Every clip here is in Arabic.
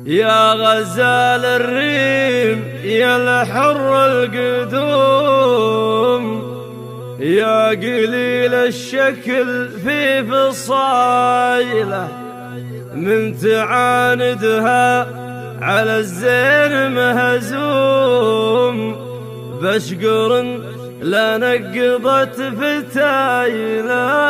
يا غزال الريم يا الحر القدوم، يا قليل الشكل في فصايله، من تعاندها على الزين مهزوم، بشقر لا نقضت فتايله.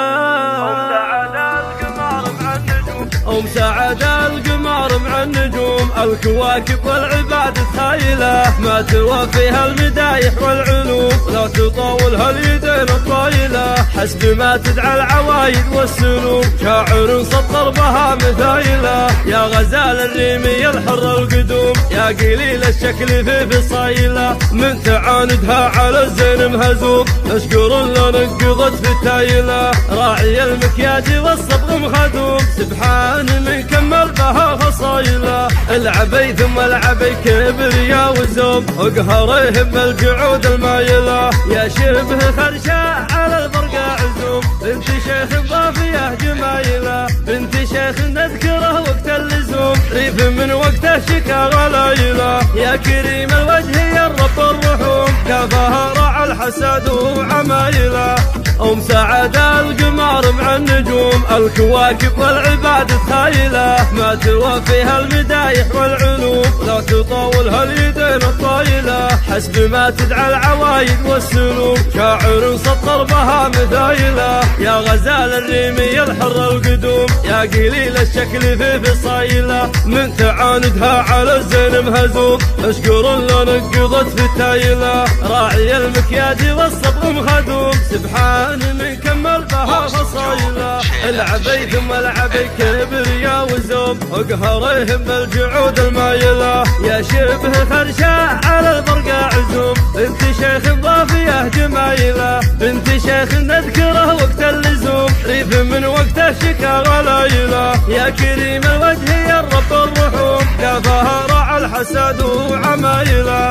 ومساعد القمر مع النجوم، الكواكب والعباد تخيله، ما توفيها المدايح والعلوم، لا تطاولها اليدين الطايله، حسب ما تدعى العوايد والسلوم، شاعر سطر بها مثايله. يا غزال الريم يا الحر القدوم، يا قليل الشكل في فصايله، من تعاندها على الزين مهزوم، مشكور لا نقضت فتايله، راعي المكياج والصبغ مخدوم، سبحان من كمل بها فصايله، العبي ثم العبي كبريا وزوم، اقهرهم الجعود المايله، يا شبه خرشاء على البرقع عزوم، بنت شيخ ضافيه جمايله، بنت شيخ نذكره وقت اللزوم، ريف من وقته شكا غلايله، يا كريم الوجه يا الرب الرحوم، كافها راعى الحسد وعمايله. ومساعد القمر مع النجوم، الكواكب والعباد تخيله، ما توفيها المدايح والعلوم، لا تطاولها اليدين الطايله، حسب ما تدعى العوايد والسلوم، شاعر سطر بها مثايله. يا غزال الريم يا الحر القدوم، يا قليل الشكل في فصايله، من تعاندها على الزين مهزوم، مشكور لا نقضت فتايله، راعي المكياج والصبغ مخدوم، سبحان من كمل بها فصايله، العبي ثم العبي كبريا وزوم، اقهرهم الجعود المايله، يا شبه خرشاء على البرقع عزوم، بنت شيخ ضافيه جمايله، بنت شيخ نذكره وقت اللزوم، ريف من وقته شكا غلايله، يا كريم الوجه يا الرب الرحوم، كافها راعى الحسد وعمايله.